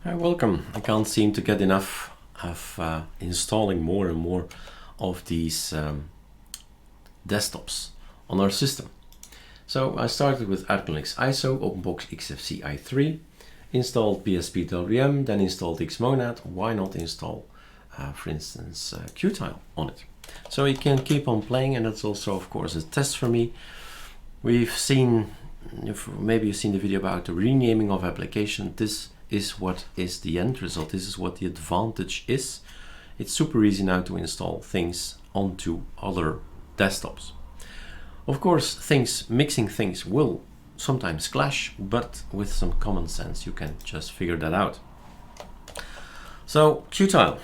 Hi, welcome. I can't seem to get enough of installing more and more of these desktops on our system. So I started with ArcoLinux ISO, OpenBox XFC i3, installed PSPWM, then installed Xmonad. Why not install, for instance, qtile on it? So it can keep on playing, and that's also, of course, a test for me. We've seen, maybe you've seen the video about the renaming of application. This is what is the end result. This is what the advantage is. It's super easy now to install things onto other desktops. Of course, mixing things will sometimes clash, but with some common sense you can just figure that out. So qtile,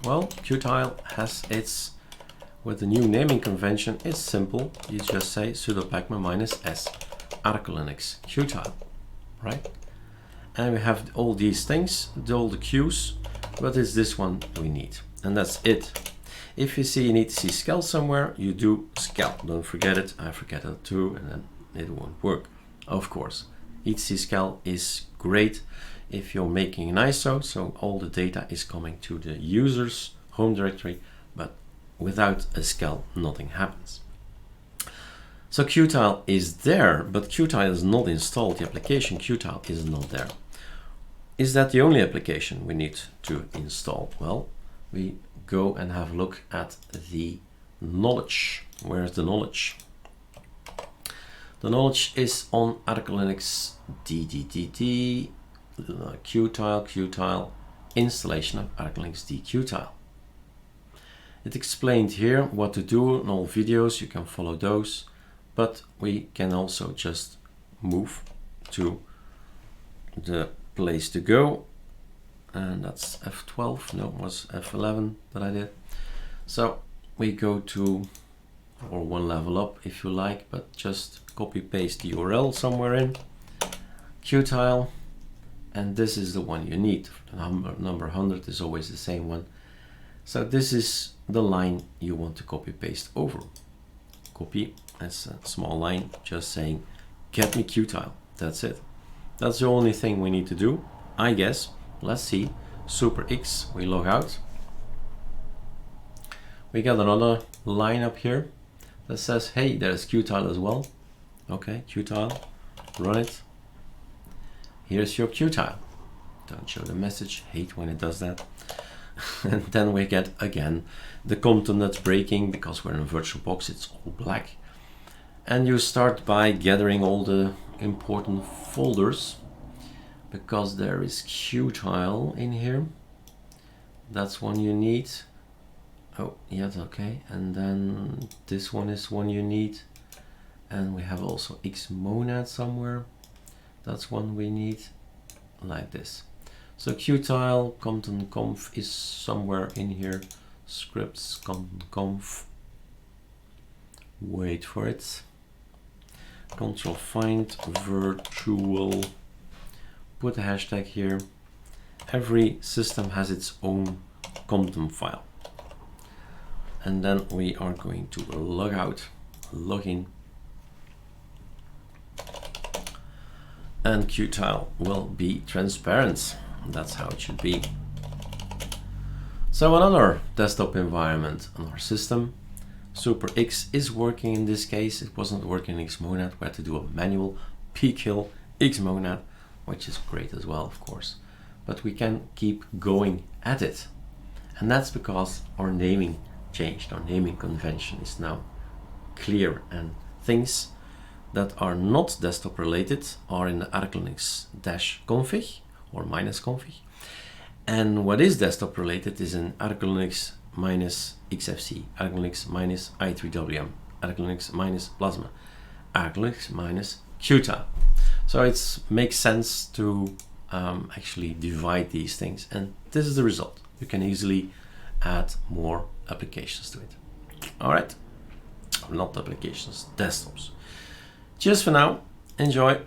well, qtile has its, with the new naming convention, it's simple. You just say sudo pacman -s ArcoLinux qtile, right? And we have all these things, all the queues, but it's this one we need, and that's it. If you see you need to see scal somewhere, you do scal. Don't forget it. I forget it too, and then it won't work. Of course, etc scal is great if you're making an ISO, so all the data is coming to the user's home directory, but without a scal, nothing happens. So qtile is there, but qtile is not installed. The application qtile is not there. Is that the only application we need to install? Well, we go and have a look at the knowledge. Where's the knowledge? The knowledge is on ArcoLinux DDDD qtile installation of ArcoLinux dqtile. It's explained here what to do in all videos. You can follow those, but we can also just move to the place to go, and that's F12. No, it was F11 that I did. So we go to, or one level up if you like, but just copy paste the URL somewhere in qtile, and this is the one you need. The number 100 is always the same one. So this is the line you want to copy paste over. Copy, that's a small line just saying get me qtile. That's it. That's the only thing we need to do, I guess. Let's see. Super X, we log out. We got another line up here that says, hey, there's qtile as well. Okay, qtile, run it. Here's your qtile. Don't show the message, hate when it does that. And then we get again the content that's breaking because we're in a VirtualBox, it's all black. And you start by gathering all the important folders, because there is qtile in here. That's one you need. Oh, yes, okay. And then this one is one you need. And we have also Xmonad somewhere. That's one we need, like this. So qtile content conf is somewhere in here. Scripts content conf. Wait for it. Control find virtual. Put a hashtag here. Every system has its own content file. And then we are going to log out, log in. And qtile will be transparent. That's how it should be. So another desktop environment on our system. Super X is working in this case. It wasn't working in Xmonad. We had to do a manual pkill Xmonad, which is great as well, of course. But we can keep going at it. And that's because our naming changed. Our naming convention is now clear, and things that are not desktop related are in the ArcoLinux -config or -config. And what is desktop related is in ArcoLinux -XFC, ArcoLinux -i3WM, ArcoLinux -Plasma, ArcoLinux -qtile. So it makes sense to actually divide these things, and this is the result. You can easily add more applications to it. All right, not applications, desktops. Cheers for now, enjoy.